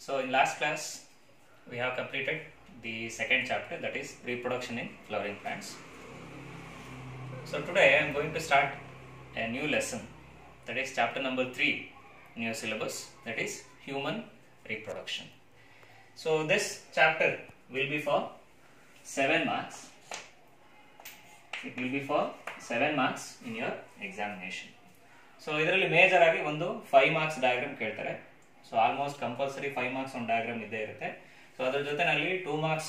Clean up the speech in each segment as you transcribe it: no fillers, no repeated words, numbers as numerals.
So in last class we have completed the second chapter, that is reproduction in flowering plants. So today I am going to start a new lesson, that is chapter number 3 in your syllabus, that is human reproduction. So this chapter will be for 7 marks. It will be for 7 marks in your examination. So ಇದರಲ್ಲಿ major ಆಗಿ ಒಂದು 5 marks diagram ಕೇಳ್ತಾರೆ. So almost compulsory 5 marks ಒಂದು diagram ಇದ್ದೇ ಇರುತ್ತೆ. So ಅದರ ಜೊತೆನಲ್ಲಿ 2 marks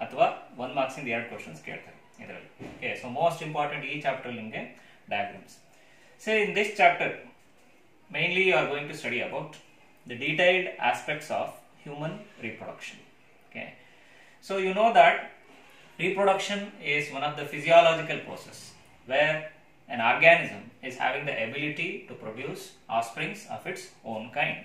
ಅಥವಾ 1 marks ಇಂದ 2 ಕ್ವೆಶ್ಚನ್ಸ್ ಕೇಳ್ತಾರೆ ಇದರಲ್ಲಿ. ಓಕೆ, ಸೊ ಮೋಸ್ಟ್ ಇಂಪಾರ್ಟೆಂಟ್ ಈ ಚಾಪ್ಟರ್ ನಿಮಗೆ diagrams. So in this chapter mainly you are going to study about the detailed aspects of human reproduction. Okay, so you know that reproduction is one of the physiological process where an organism is having the ability to produce offsprings of its own kind.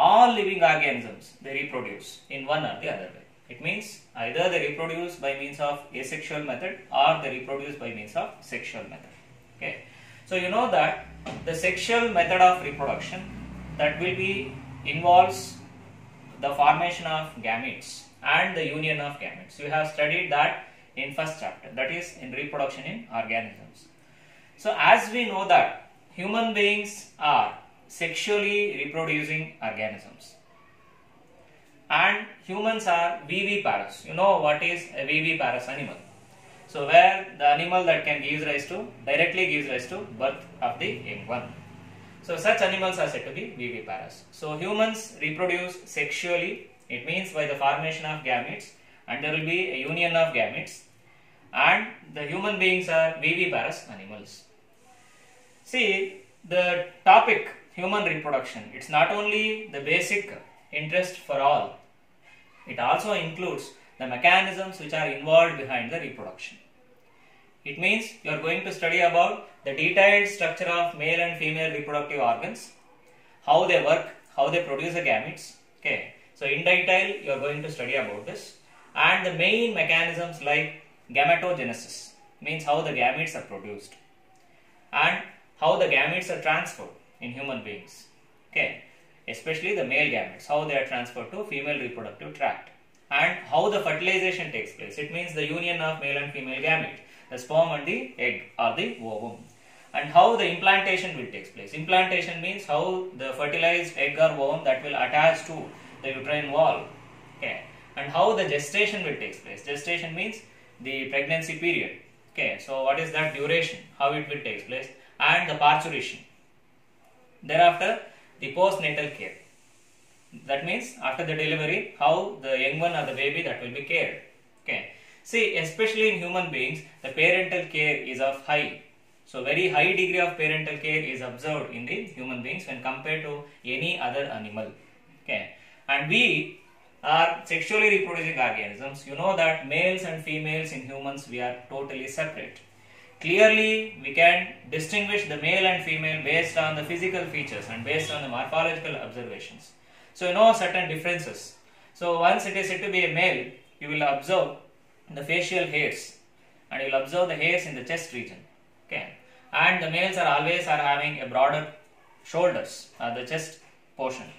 All living organisms, they reproduce in one or the other way. It means either they reproduce by means of asexual method or they reproduce by means of sexual method. Okay, so you know that the sexual method of reproduction that will be involves the formation of gametes and the union of gametes. You have studied that in first chapter, that is in reproduction in organisms. So as we know that human beings are sexually reproducing organisms and humans are viviparous. You know what is a viviparous animal? So where the animal that can directly gives rise to birth of the young one. So such animals are said to be viviparous. So humans reproduce sexually, it means by the formation of gametes, and there will be a union of gametes, and the human beings are viviparous animals. See, the topic human reproduction, it's not only the basic interest for all, it also includes the mechanisms which are involved behind the reproduction. It means you are going to study about the detailed structure of male and female reproductive organs, how they work, how they produce the gametes. Okay, so in detail you are going to study about this, and the main mechanisms like gametogenesis, means how the gametes are produced, and how the gametes are transferred in human beings. Okay, especially the male gametes, how they are transferred to female reproductive tract, and how the fertilization takes place. It means the union of male and female gamete, the sperm and the egg or the ovum, and how the implantation will take place. Implantation means how the fertilized egg or ovum that will attach to the uterine wall. Okay, and how the gestation will take place. Gestation means the pregnancy period. Okay, so what is that duration, how it will take place, and the parturition. Thereafter the postnatal care, that means after the delivery how the young one or the baby that will be cared. Okay, see, especially in human beings the parental care is of high, so very high degree of parental care is observed in the human beings when compared to any other animal. Okay, and we are sexually reproducing organisms. You know that males and females in humans, we are totally separate. Clearly we can distinguish the male and female based on the physical features and based on the morphological observations. So you know certain differences. So once it is said to be a male, you will observe the facial hairs and you will observe the hairs in the chest region. Okay, and the males are always having a broader shoulders or the chest portion.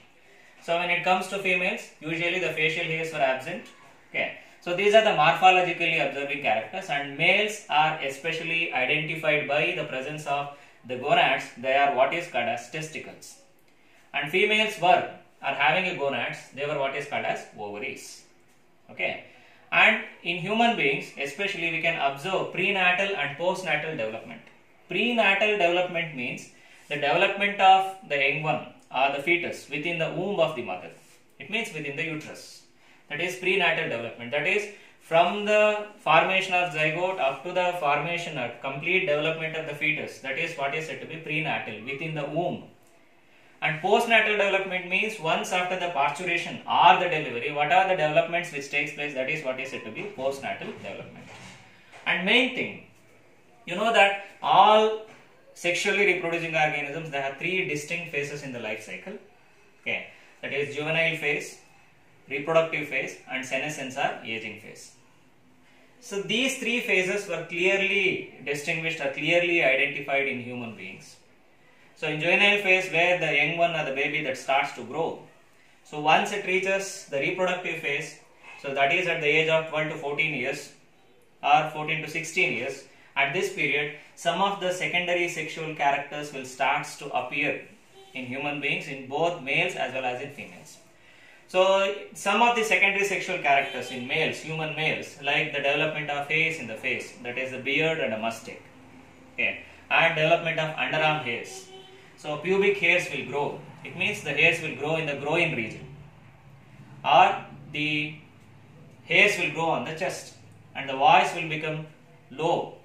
So when it comes to females, usually the facial hairs are absent. Okay, so these are the morphologically observing characters, and males are especially identified by the presence of the gonads. They are what is called as testicles, and females are having a gonads, they were what is called as ovaries. Okay, and in human beings especially we can observe prenatal and postnatal development. Prenatal development means the development of the young one or the fetus within the womb of the mother. It means within the uterus. That is prenatal development. That is from the formation of zygote up to the formation or complete development of the fetus. That is what is said to be prenatal, within the womb. And postnatal development means once after the parturition or the delivery, what are the developments which takes place, that is what is said to be postnatal development. And main thing, you know that all sexually reproducing organisms, they have 3 distinct phases in the life cycle. Okay, that is juvenile phase, reproductive phase, and senescence or aging phase. So these 3 phases were clearly distinguished or clearly identified in human beings. So in juvenile phase, where the young one or the baby that starts to grow, So once it reaches the reproductive phase, so that is at the age of 12 to 14 years or 14 to 16 years, at this period some of the secondary sexual characters will start to appear in human beings, in both males as well as in females. So some of the secondary sexual characters in males, human males, like the development of hairs in the face, that is the beard and a mustache, okay, and development of underarm hairs. So pubic hairs will grow. It means the hairs will grow in the groin region, or the hairs will grow on the chest, and the voice will become low.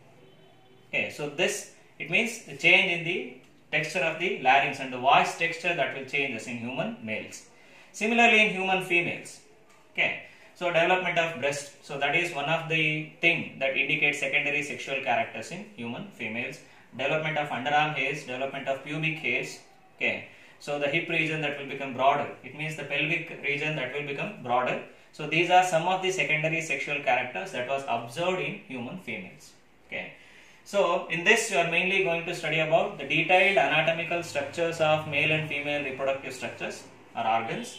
Okay, so this, it means the change in the texture of the larynx and the voice texture, that will change as in human males. Similarly in human females. Okay, so development of breast, so that is one of the thing that indicates secondary sexual characters in human females. Development of underarm hairs, development of pubic hairs. Okay, so the hip region, that will become broader. It means the pelvic region, that will become broader. So these are some of the secondary sexual characters that was observed in human females. Okay, so in this you are mainly going to study about the detailed anatomical structures of male and female reproductive structures or organs,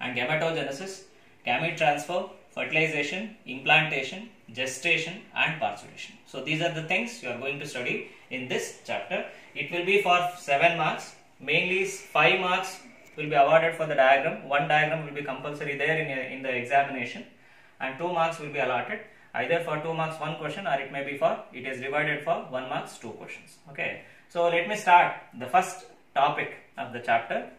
and gametogenesis, gamete transfer, fertilization, implantation, gestation and parturition. So these are the things you are going to study in this chapter. It will be for 7 marks. Mainly 5 marks will be awarded for the diagram. One diagram will be compulsory there in the examination, and 2 marks will be allotted either for 2 marks 1 question, or it may be for, it is divided for 1 marks 2 questions. Okay, so let me start the first topic of the chapter,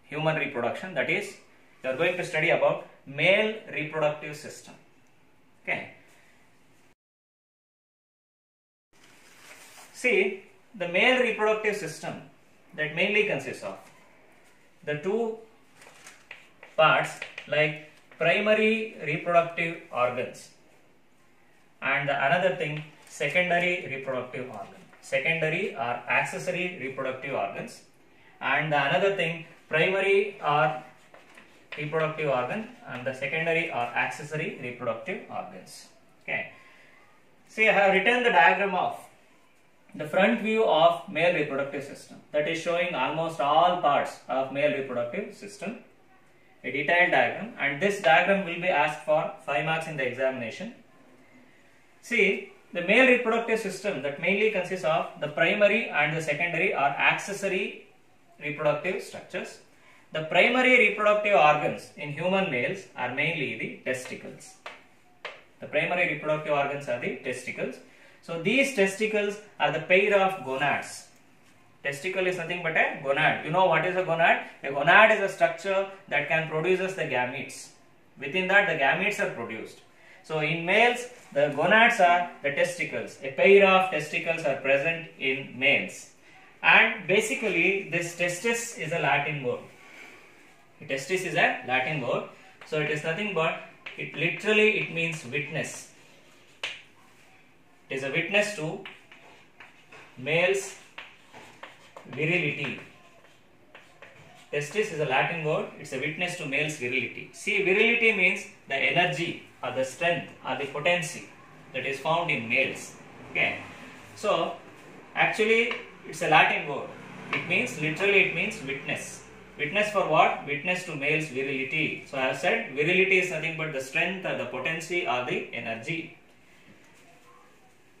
human reproduction. That is, you are going to study about male reproductive system. Okay, see, the male reproductive system, that mainly consists of the 2 parts like primary reproductive organs, and the another thing, secondary reproductive organ, secondary or accessory reproductive organs, and the another thing, primary or reproductive organ and the secondary or accessory reproductive organs. Okay, see, I have written the diagram of the front view of male reproductive system, that is showing almost all parts of male reproductive system, a detailed diagram, and this diagram will be asked for 5 marks in the examination. See, the male reproductive system, that mainly consists of the primary and the secondary or accessory reproductive structures. The primary reproductive organs in human males are mainly the testicles. The primary reproductive organs are the testicles. So these testicles are the pair of gonads. Testicle is nothing but a gonad. You know what is a gonad? A gonad is a structure that can produce the gametes. Within that, the gametes are produced. So in males, the gonads are the testicles. A pair of testicles are present in males. And basically, this testis is a Latin word. Testis is a Latin word. So it is nothing but, it literally means witness. It is a witness to male's virility. Testis is a Latin word. It's a witness to male's virility. See, virility means the energy or the strength or the potency that is found in males. Okay. So actually it's a Latin word. It means, literally it means witness. Witness for what? Witness to male's virility. So I have said virility is nothing but the strength or the potency or the energy.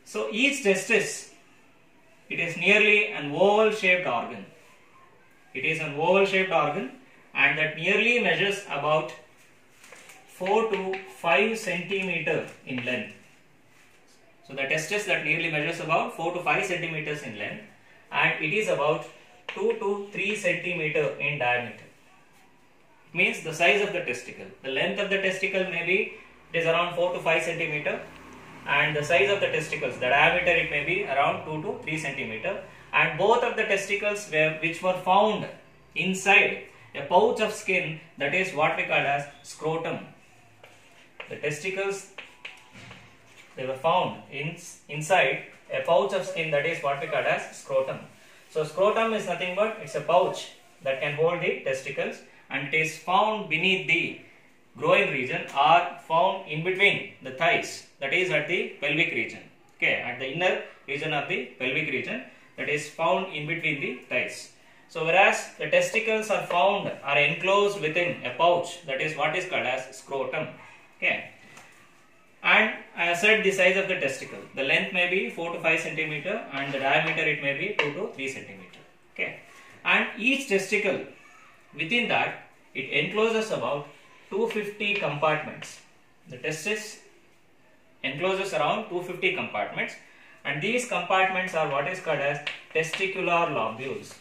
So each testis, it is nearly an oval shaped organ. It is an oval shaped organ, and that nearly measures about 4 to 5 centimeter in length. So the testis that nearly measures about 4 to 5 centimeters in length, and it is about 2 to 3 centimeter in diameter. It means the size of the testicle. The length of the testicle may be, it is around 4 to 5 centimeter, and the size of the testicles, the diameter, it may be around 2 to 3 centimeter. And both of the testicles which were found inside a pouch of skin, that is what we call as scrotum. The testicles, they were found inside a pouch of skin, that is what we call as scrotum. So scrotum is nothing but, it's a pouch that can hold the testicles, and it is found beneath the groin region or found in between the thighs, that is at the pelvic region. Okay, at the inner region of the pelvic region, that is found in between the thighs. So whereas the testicles are enclosed within a pouch, that is what is called as scrotum. Okay. And I have said the size of the testicle. The length may be 4 to 5 centimeter and the diameter it may be 2 to 3 centimeter. Okay. And each testicle, within that, it encloses about 250 compartments. The testis encloses around 250 compartments, and these compartments are what is called as testicular lobules.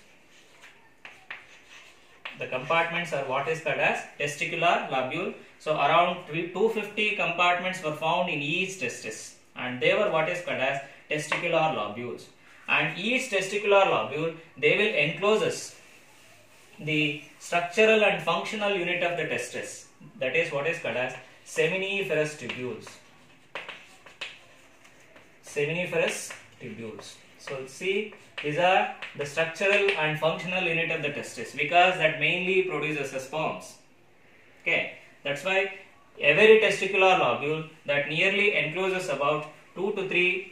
The compartments are what is called as testicular lobule. So around 250 compartments were found in each testis, and they were what is called as testicular lobules. And each testicular lobule, they will encloses the structural and functional unit of the testis, that is what is called as seminiferous tubules. Seminiferous tubules. So see, these are the structural and functional unit of the testis, because that mainly produces the sperms. Okay, that's why every testicular lobule that nearly encloses about 2 to 3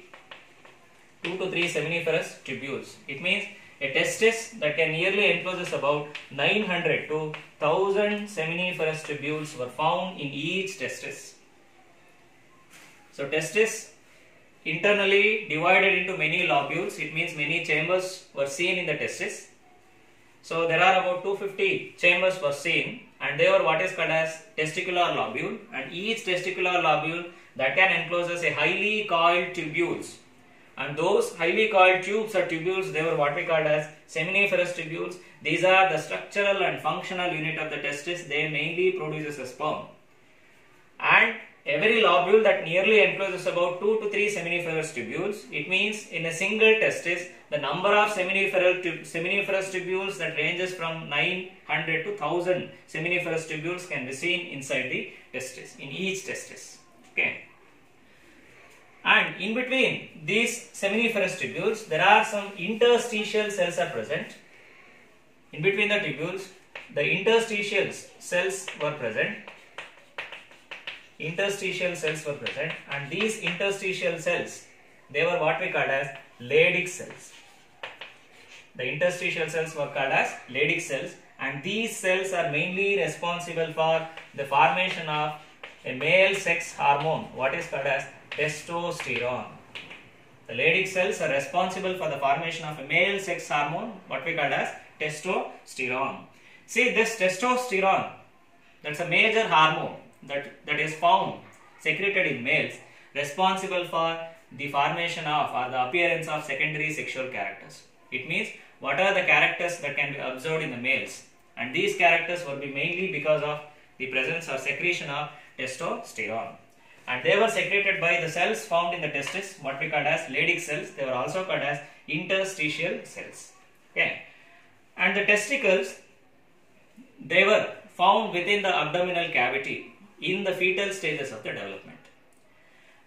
seminiferous tubules. It means a testis that can nearly encloses about 900 to 1000 seminiferous tubules were found in each testis. So testis internally divided into many lobules, it means many chambers were seen in the testis. So there are about 250 chambers were seen, and they were what is called as testicular lobule, and each testicular lobule that can encloses a highly coiled tubules, and those highly coiled tubes or tubules, they were what we called as seminiferous tubules. These are the structural and functional unit of the testis. They mainly produces a sperm, and every lobule that nearly encloses about 2 to 3 seminiferous tubules. It means in a single testis, the number of seminiferous tubules that ranges from 900 to 1000 seminiferous tubules can be seen inside the testis, in each testis. Okay. And in between these seminiferous tubules, there are some interstitial cells are present. In between the tubules, the interstitial cells were present. Interstitial cells were present, and these interstitial cells, they were what we called as Leydig cells. The interstitial cells were called as Leydig cells, and these cells are mainly responsible for the formation of a male sex hormone, what is called as testosterone. The Leydig cells are responsible for the formation of a male sex hormone, what we call as testosterone. See, this testosterone, that's a major hormone that is found secreted in males, responsible for the formation of or the appearance of secondary sexual characters. It means what are the characters that can be observed in the males, and these characters will be mainly because of the presence or secretion of testosterone, and they were secreted by the cells found in the testis, what we call as Leydig cells. They were also called as interstitial cells. Okay, and the testicles, they were found within the abdominal cavity in the fetal stages of the development.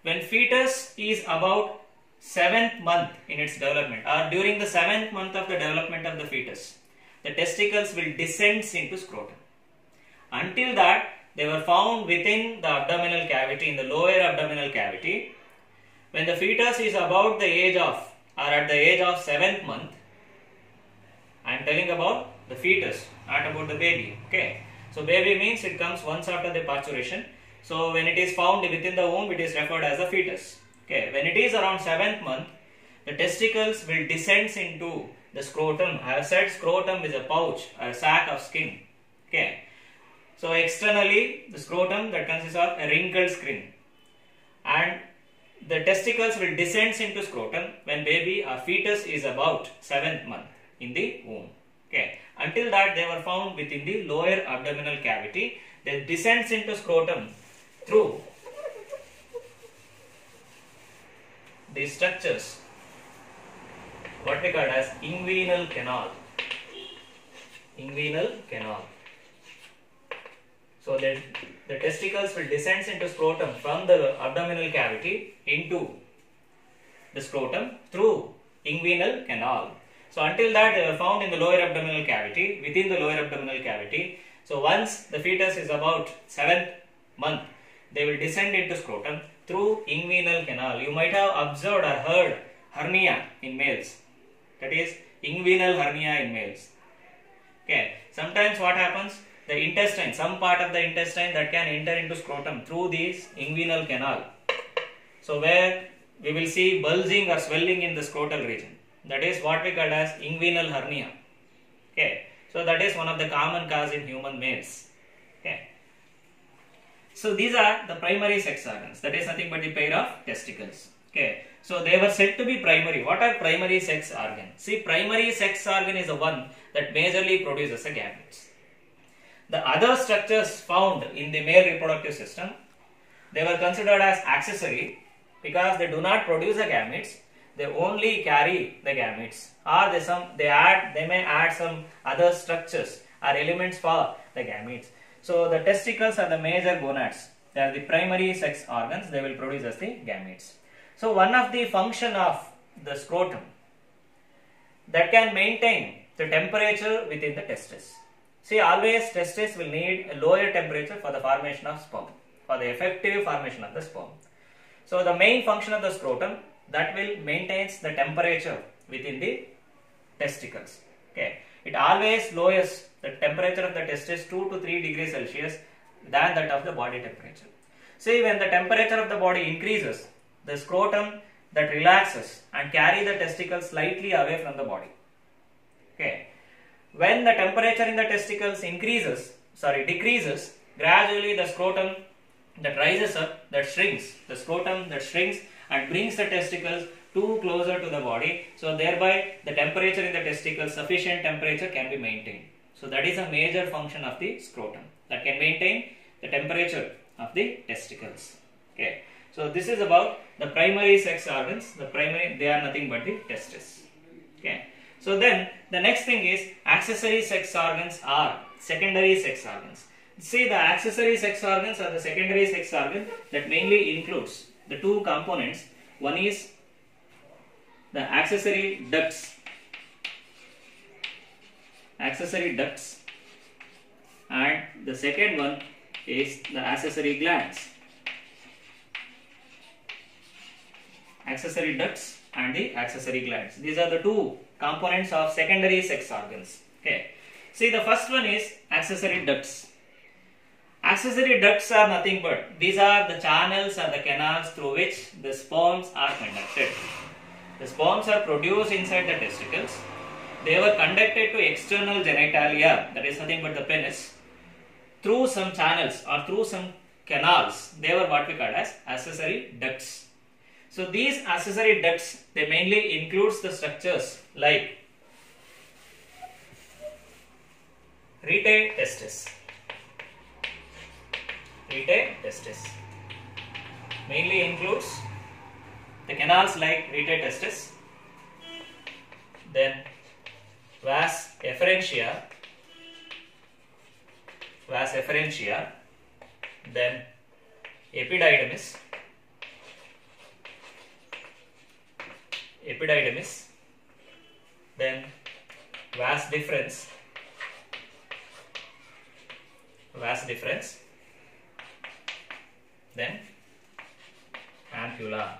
When fetus is about 7th month in its development, or during the 7th month of the development of the fetus, the testicles will descend into scrotum. Until that, they were found within the abdominal cavity, in the lower abdominal cavity. When the fetus is about the age of, or at the age of 7th month, I am telling about the fetus, not about the baby. Okay. So baby means it comes once after the parturition. So when it is found within the womb, it is referred as a fetus. Okay. When it is around 7th month, the testicles will descend into the scrotum. I have said scrotum is a pouch, a sac of skin. Okay. So externally, the scrotum that consists of a wrinkled skin, and the testicles will descend into scrotum when baby or fetus is about 7th month in the womb. Okay. Until that, they were found within the lower abdominal cavity. They descends into scrotum through the structures, what we call as inguinal canal. Inguinal canal. So the testicles will descend into scrotum from the abdominal cavity into the scrotum through inguinal canal. So until that, they were found in the lower abdominal cavity, within the lower abdominal cavity. So once the fetus is about 7th month, they will descend into scrotum through inguinal canal. You might have observed or heard hernia in males. That is inguinal hernia in males. Okay, sometimes what happens, the intestine, some part of the intestine that can enter into scrotum through this inguinal canal. So where we will see bulging or swelling in the scrotal region, that is what we call as inguinal hernia. Okay, so that is one of the common cause in human males. Okay, so these are the primary sex organs, that is nothing but the pair of testicles. Okay, so they were said to be primary. What are primary sex organs? See, primary sex organ is the one that majorly produces the gametes. The other structures found in the male reproductive system, they were considered as accessory because they do not produce the gametes. They only carry the gametes, or they may add some other structures or elements for the gametes. So the testicles are the major gonads. They are the primary sex organs. They will produce as the gametes. So one of the function of the scrotum that can maintain the temperature within the testis. See, always testis will need a lower temperature for the formation of sperm, for the effective formation of the sperm. So the main function of the scrotum that will maintains the temperature within the testicles. Okay, it always lowers the temperature of the testis 2 to 3 degrees Celsius than that of the body temperature. See, when the temperature of the body increases, the scrotum that relaxes and carry the testicles slightly away from the body. Okay, when the temperature in the testicles decreases, gradually the scrotum that rises up, that shrinks, the scrotum that shrinks and brings the testicles too closer to the body. So thereby the temperature in the testicles, sufficient temperature can be maintained. So that is a major function of the scrotum, that can maintain the temperature of the testicles. Okay, so this is about the primary sex organs. They are nothing but the testes. Okay, so then the next thing is accessory sex organs or secondary sex organs. See, the accessory sex organs or the secondary sex organ that mainly includes the two components. One is the accessory ducts, and the second one is the accessory glands. Accessory ducts and the accessory glands. These are the two components of secondary sex organs. Okay. See, the first one is accessory ducts. Accessory ducts are nothing but these are the channels or the canals through which the sperms are conducted. The sperms are produced inside the testicles. They were conducted to external genitalia, that is nothing but the penis, through some channels or through some canals. They were what we call as accessory ducts. So these accessory ducts, they mainly includes the structures like rete testis. Rete testis mainly includes the canals like rete testis, then vas efferentia, then epididymis, then vas deferens, then ampulla.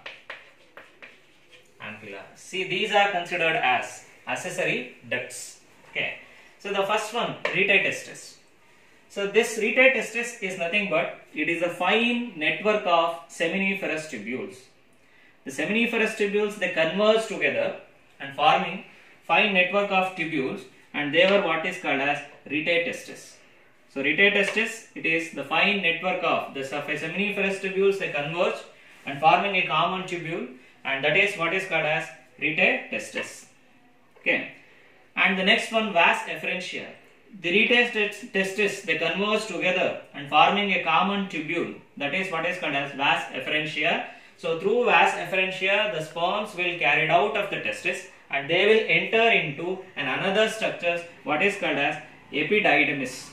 See, these are considered as accessory ducts. Okay. So the first one, rete testis. So this rete testis is nothing but it is a fine network of seminiferous tubules. The seminiferous tubules, they converge together and forming fine network of tubules, and they were what is called as rete testis. So rete testis, it is the fine network of the seminiferous tubules, they converge and forming a common tubule, and that is what is called as rete testis. Okay. And the next one, vas efferentia. The rete testis, they converge together and forming a common tubule, that is what is called as vas efferentia. So through vas efferentia, the sperms will carried out of the testis and they will enter into another structure what is called as epididymis.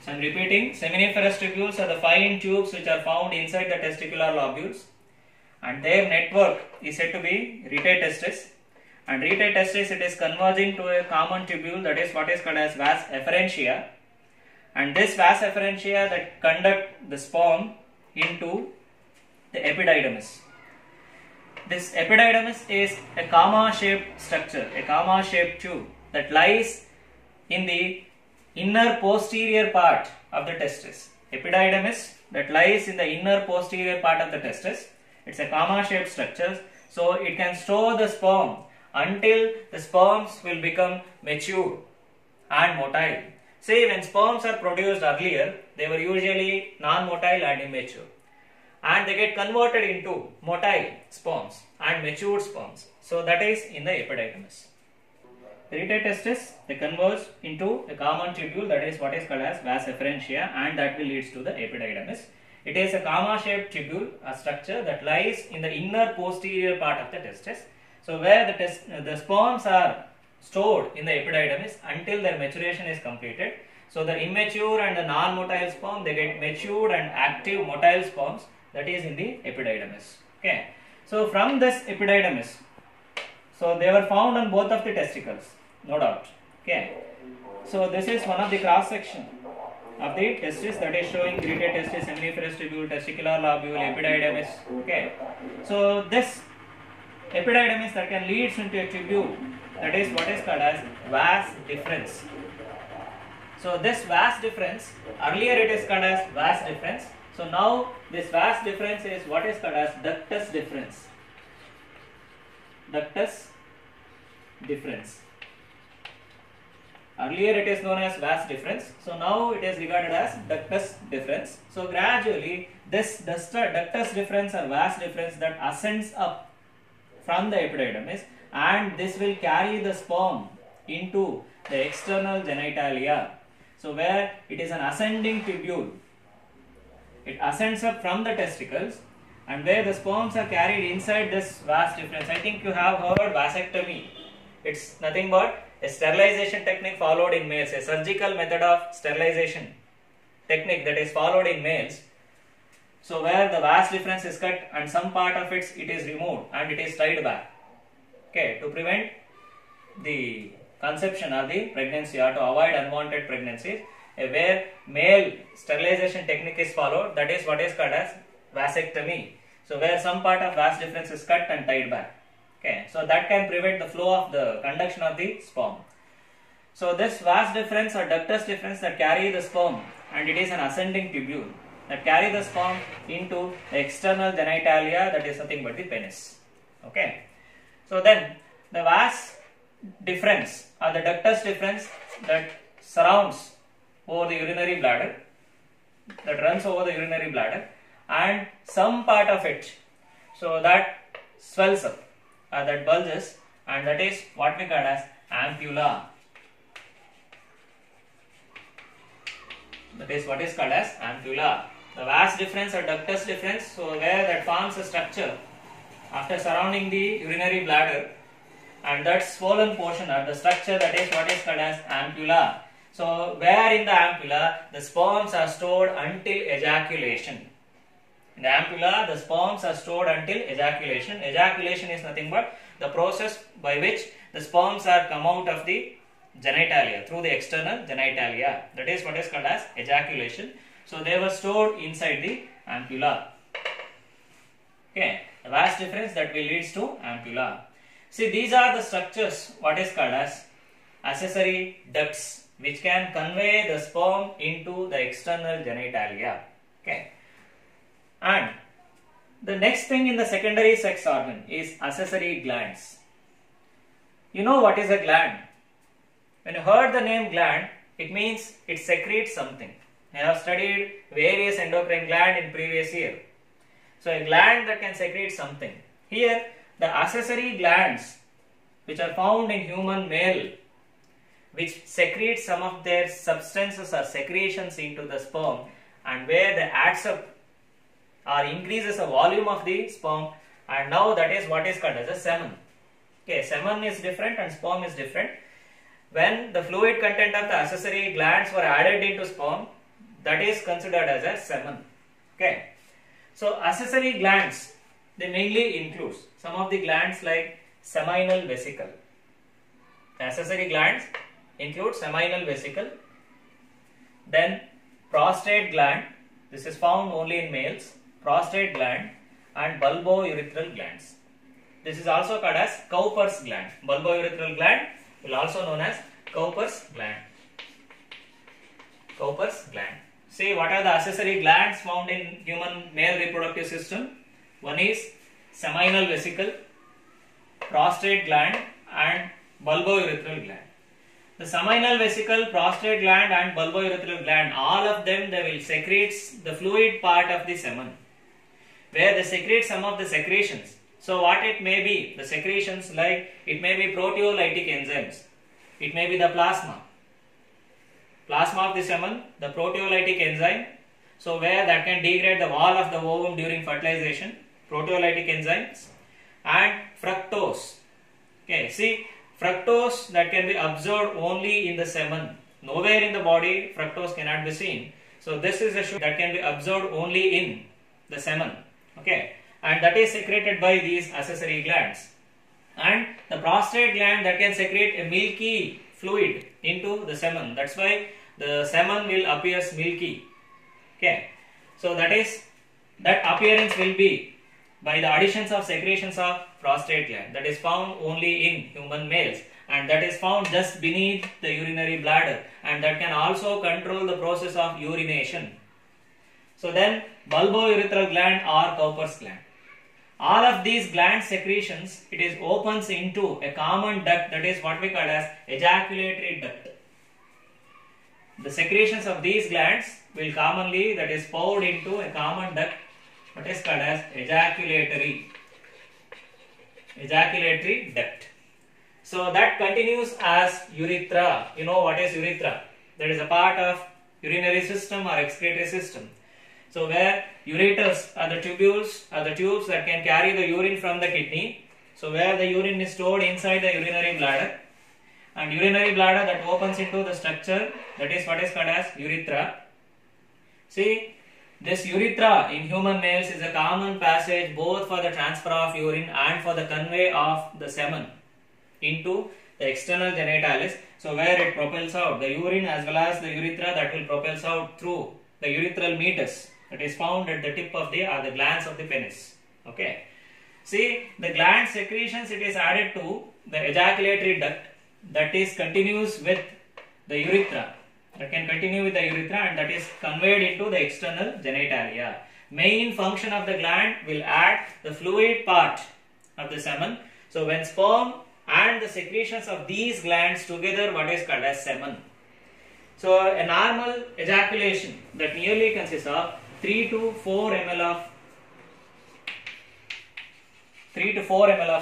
So I am repeating, seminiferous tubules are the fine tubes which are found inside the testicular lobules, and their network is said to be rete testis, and rete testis, it is converging to a common tubule, that is what is called as vas efferentia, and this vas efferentia that conduct the sperm into the epididymis. This epididymis is a comma shaped structure, a comma shaped tube that lies in the inner posterior part of the testis. Epididymis that lies in the inner posterior part of the testis. It's a comma shaped structure, so it can store the sperm until the sperms will become mature and motile. See, when sperms are produced earlier, they were usually non-motile and immature, and they get converted into motile sperms and matured sperms. So that is in the epididymis. Parietal testis, they converge into a common tubule, that is what is called as vas efferentia, and that will leads to the epididymis. It is a comma shaped tubule, a structure that lies in the inner posterior part of the testis. So where the sperms are stored in the epididymis until their maturation is completed. So the immature and the non-motile sperm, they get matured and active motile sperms, that is in the epididymis. Okay. So from this epididymis, so they were found on both of the testicles, no doubt. Okay. So this is one of the cross section of the testis, that is showing parietal testis, seminiferous tubule, testicular lobule, epididymis. Okay. So this epididymis that can leads into a tubule, that is what is called as vas deferens. So this vas deferens, earlier it is called as vas deferens. So now this vas deferens is what is called as ductus deferens. Ductus deferens. Earlier it is known as vas deferens. So now it is regarded as ductus deferens. So gradually this ductus deferens or vas deferens that ascends up from the epididymis, and this will carry the sperm into the external genitalia. So where it is an ascending tubule, it ascends up from the testicles, and where the sperms are carried inside this vas deferens. I think you have heard vasectomy. It's nothing but a sterilization technique followed in males, a surgical method of sterilization technique that is followed in males. So where the vas deferens is cut and some part of it is removed and it is tied back. Okay, to prevent the conception or the pregnancy or to avoid unwanted pregnancies, where male sterilization technique is followed, that is what is called as vasectomy. So where some part of vas deferens is cut and tied back. Okay, so that can prevent the flow of the conduction of the sperm. So this vas deferens or ductus deferens that carry the sperm, and it is an ascending tubule that carry the sperm into the external genitalia, that is nothing but the penis. Okay. So then the vas deferens or the ductus deferens that surrounds over the urinary bladder, that runs over the urinary bladder, and some part of it, so that swells up or that bulges, and that is what we call as ampulla. That is what is called as ampulla. The vas deferens or ductus deferens, so where that forms a structure after surrounding the urinary bladder, and that swollen portion or the structure, that is what is called as ampulla. So where in the ampulla the sperms are stored until ejaculation. In the ampulla the sperms are stored until ejaculation. Ejaculation is nothing but the process by which the sperms are come out of the genitalia through the external genitalia. That is what is called as ejaculation. So they were stored inside the ampulla. Okay, the vas deferens that will leads to ampulla. See, these are the structures what is called as accessory ducts, which can convey the sperm into the external genitalia. Okay, and the next thing in the secondary sex organ is accessory glands. You know what is a gland? When you heard the name gland, it means it secretes something. I have studied various endocrine glands in previous year. So a gland that can secrete something. Here the accessory glands which are found in human male, which secrete some of their substances or secretions into the sperm, and where they adds up or increases the volume of the sperm, and now that is what is called as a semen. Okay, semen is different and sperm is different. When the fluid content of the accessory glands were added into sperm, that is considered as a semen. Okay. So accessory glands, they mainly include some of the glands like seminal vesicle. The accessory glands include seminal vesicle, then prostate gland, this is found only in males, prostate gland, and bulbourethral glands. This is also called as Cowper's gland. Bulbourethral gland will also known as Cowper's gland. Cowper's gland. See, what are the accessory glands found in human male reproductive system? One is seminal vesicle, prostate gland and bulbourethral gland. The seminal vesicle, prostate gland and bulbourethral gland, all of them, they will secrete the fluid part of the semen, where they secrete some of the secretions. So what it may be, the secretions, like it may be proteolytic enzymes, it may be the plasma of the semen, the proteolytic enzyme, so where that can degrade the wall of the ovum during fertilization, proteolytic enzymes, and fructose. Okay, see, fructose that can be absorbed only in the semen. Nowhere in the body fructose cannot be seen. So this is a sugar that can be absorbed only in the semen. Okay, and that is secreted by these accessory glands. And the prostate gland that can secrete a milky fluid into the semen. That's why the semen will appear milky. Okay, so that appearance will be by the additions of secretions of prostate gland that is found only in human males, and that is found just beneath the urinary bladder, and that can also control the process of urination. So then bulbourethral gland or Cowper's gland. All of these gland secretions, it is opens into a common duct, that is what we call as ejaculatory duct. The secretions of these glands will commonly, that is poured into a common duct, what is called as ejaculatory duct. So that continues as urethra. You know what is urethra? That is a part of urinary system or excretory system. So where ureters are the tubes that can carry the urine from the kidney. So where the urine is stored inside the urinary bladder, and urinary bladder that opens into the structure, that is what is called as urethra. See, this urethra in human males is a common passage both for the transfer of urine and for the convey of the semen into the external genitalis. So where it propels out the urine as well as the urethra, that will propels out through the urethral meatus that is found at the tip of the glands of the penis. Okay. See, the gland secretions, it is added to the ejaculatory duct that is continues with the urethra. That can continue with the urethra, and that is conveyed into the external genitalia. Main function of the gland will add the fluid part of the semen. So when sperm and the secretions of these glands together, what is called as semen. So a normal ejaculation that nearly consists of 3 to 4 ml of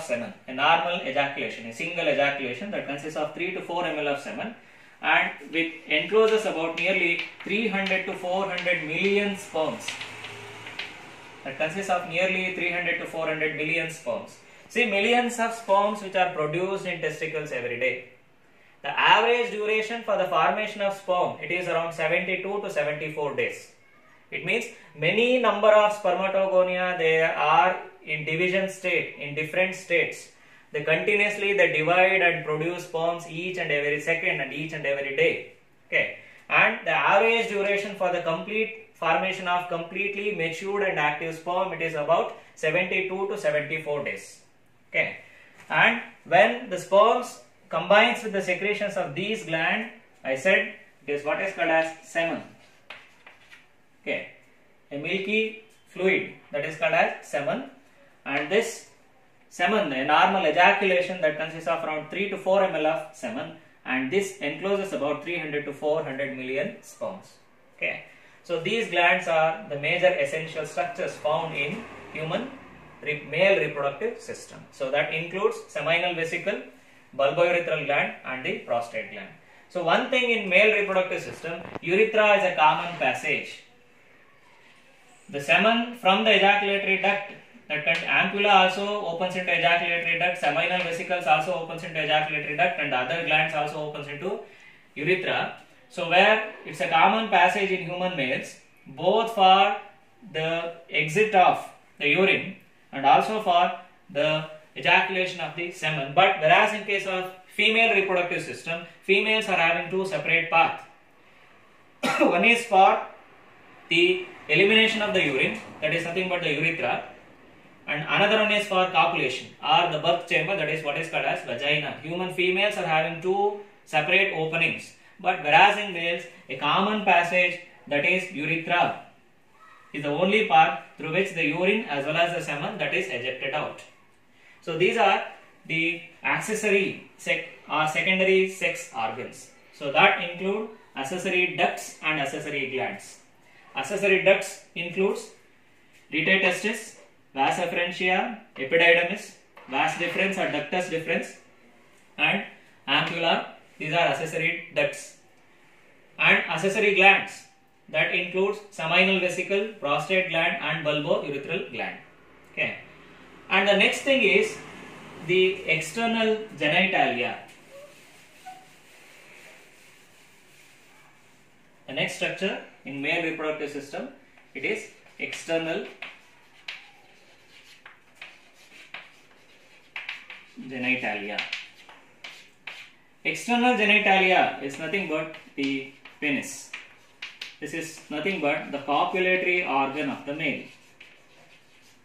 semen. A normal ejaculation, a single ejaculation that consists of 3 to 4 ml of semen, and which encloses about nearly 300 to 400 million sperms. That consists of nearly 300 to 400 million sperms. See, millions of sperms which are produced in testicles every day. The average duration for the formation of sperm, it is around 72 to 74 days. It means many number of spermatogonia, they are in division state, in different states. They continuously divide and produce sperms each and every second and each and every day. Okay, and the average duration for the complete formation of completely matured and active sperm, it is about 72 to 74 days. Okay, and when the sperms combines with the secretions of these glands, I said it is what is called as semen. Okay, a milky fluid that is called as semen, and this semen, a normal ejaculation that consists of around 3 to 4 ml of semen, and this encloses about 300 to 400 million sperms. Okay, so these glands are the major essential structures found in human male reproductive system. So that includes seminal vesicle, bulbourethral gland and the prostate gland. So one thing in male reproductive system, urethra is a common passage. The semen from the ejaculatory duct, that ampulla also opens into ejaculatory duct, seminal vesicles also opens into ejaculatory duct, and other glands also opens into urethra. So where it's a common passage in human males, both for the exit of the urine and also for the ejaculation of the semen. But whereas in case of female reproductive system, females are having two separate paths. One is for the elimination of the urine, that is nothing but the urethra, and another one is for copulation or the birth chamber, that is what is called as vagina. Human females are having two separate openings, But whereas in males, a common passage, that is urethra, is the only part through which the urine as well as the semen that is ejected out. So these are the accessory or secondary sex organs. So that include accessory ducts and accessory glands. Accessory ducts includes rete testis, vas efferentia, epididymis, vas deferens or ductus deferens, and ampulla. These are accessory ducts. And accessory glands, that includes seminal vesicle, prostate gland, and bulbourethral gland. Okay. And the next thing is the external genitalia. The next structure in male reproductive system, it is external genitalia. External genitalia is nothing but the penis. This is nothing but the copulatory organ of the male.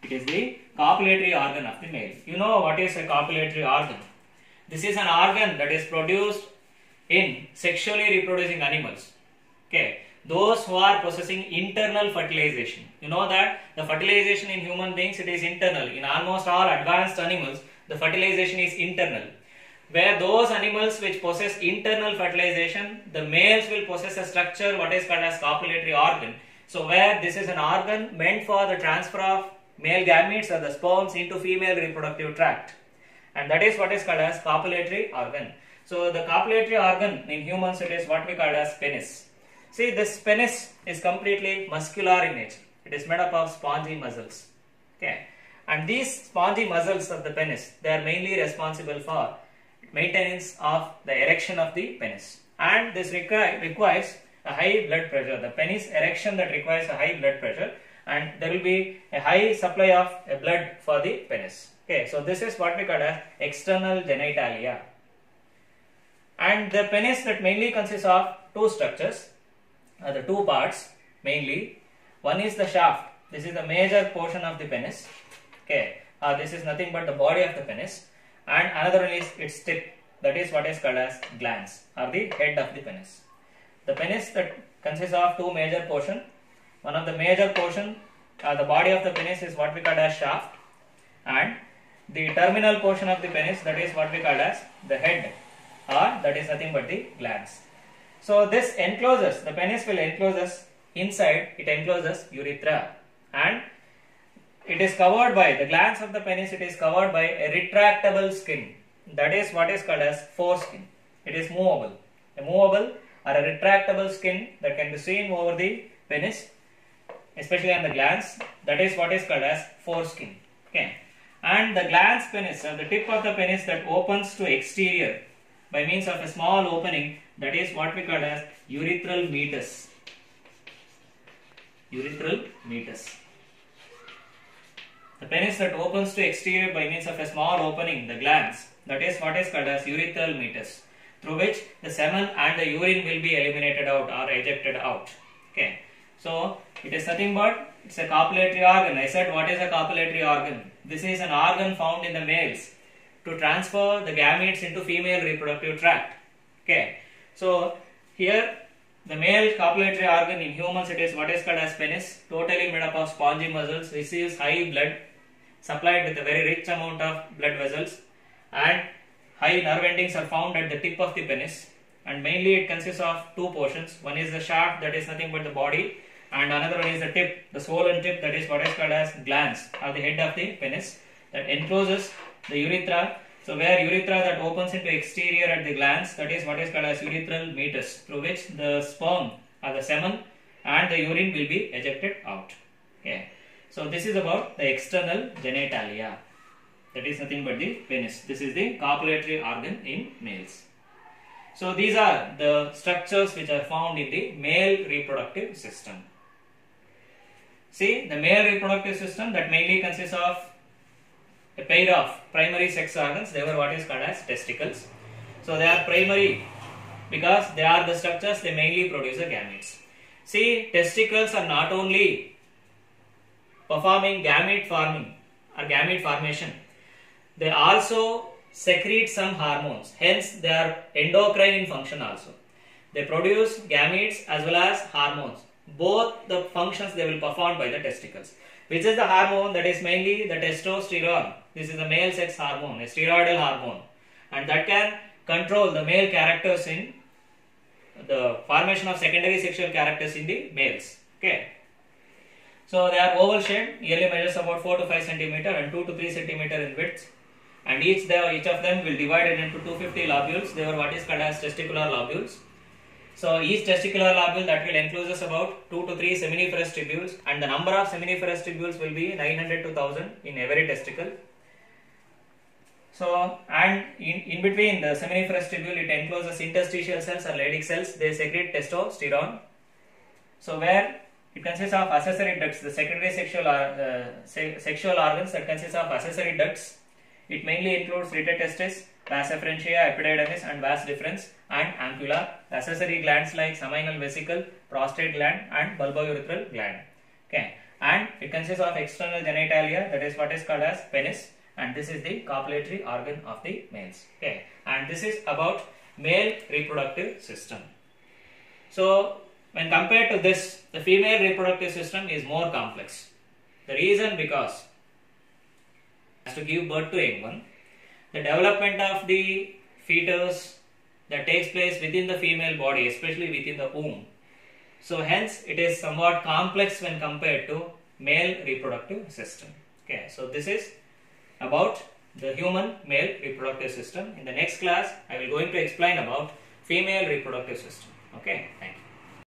It is the copulatory organ of the male. You know what is a copulatory organ? This is an organ that is produced in sexually reproducing animals. Okay, those who are possessing internal fertilization. You know that the fertilization in human beings, it is internal. In almost all advanced animals, the fertilization is internal. Where those animals which possess internal fertilization, the males will possess a structure what is called as copulatory organ. So where this is an organ meant for the transfer of male gametes or the sperms into female reproductive tract, and that is what is called as copulatory organ. So the copulatory organ in humans, it is what we call as penis. See, this penis is completely muscular in nature. It is made up of spongy muscles. Okay, and these spongy muscles of the penis, they are mainly responsible for maintenance of the erection of the penis, and this requires a high blood pressure. The penis erection that requires a high blood pressure, and there will be a high supply of blood for the penis. Okay, so this is what we call as external genitalia. And the penis, that mainly consists of two structures, the two parts mainly. One is the shaft. This is the major portion of the penis. Okay, this is nothing but the body of the penis. And another one is its tip, that is what is called as glans or the head of the penis. The penis that consists of two major portions. One of the major portion, the body of the penis, is what we call as shaft, and the terminal portion of the penis, that is what we call as the head, or that is nothing but the glans. So this encloses, the penis will encloses inside, it encloses urethra, and it is covered by the glans of the penis. It is covered by a retractable skin, that is what is called as foreskin. It is movable, a movable or a retractable skin that can be seen over the penis, especially on the glans. That is what is called as foreskin. Okay, and the glans penis, or the tip of the penis, that opens to exterior by means of a small opening, that is what we call as urethral meatus. Urethral meatus. The penis that opens to exterior by means of a small opening, the glans, that is what is called as urethral meatus, through which the semen and the urine will be eliminated out or ejected out. Okay, so it is nothing but, it's a copulatory organ. I said, what is a copulatory organ? This is an organ found in the males to transfer the gametes into female reproductive tract. Okay, so here the male copulatory organ in humans, it is what is called as penis, totally made up of spongy muscles, receives high blood, supplied with a very rich amount of blood vessels, and high nerve endings are found at the tip of the penis, and mainly it consists of two portions. One is the shaft, that is nothing but the body, and another one is the tip, the swollen tip, that is what is called as glans, or the head of the penis, that encloses the urethra. So where urethra that opens into exterior at the glans, that is what is called as urethral meatus, through which the sperm or the semen and the urine will be ejected out. Okay, so this is about the external genitalia, that is nothing but the penis. This is the copulatory organ in males. So these are the structures which are found in the male reproductive system. See, the male reproductive system, that mainly consists of a pair of primary sex organs. They were what is called as testicles. So they are primary because they are the structures, they mainly produce the gametes. See, testicles are not only performing gamete forming or gamete formation, they also secrete some hormones, hence they are endocrine in function also. They produce gametes as well as hormones. Both the functions they will perform by the testicles. Which is the hormone? That is mainly the testosterone. This is the male sex hormone, a steroidal hormone, and that can control the male characters in the formation of secondary sexual characters in the males. Okay. So they are oval shaped, yearly measures about 4 to 5 centimeter and 2 to 3 centimeter in width, and each of them will divide it into 250 lobules. They are what is called as testicular lobules. So each testicular lobule that will enclose us about 2 to 3 seminiferous tubules, and the number of seminiferous tubules will be 900 to 1000 in every testicle. So, and in between the seminiferous tubule, it encloses interstitial cells or Leydig cells. They secrete testosterone. So where it consists of accessory ducts, the secondary sexual organs that consist of accessory ducts. It mainly includes rete testis, vas efferentia, epididymis, and vas deferens, and ampulla. The accessory glands like seminal vesicle, prostate gland, and bulbourethral gland. Okay, and it consists of external genitalia, that is what is called as penis, and this is the copulatory organ of the males. Okay, and this is about male reproductive system. So when compared to this, the female reproductive system is more complex. The reason because has to give birth to a young one, the development of the fetus that takes place within the female body, especially within the womb. So hence it is somewhat complex when compared to male reproductive system. Okay, so this is about the human male reproductive system. In the next class, I will going to explain about female reproductive system. Okay, thank you.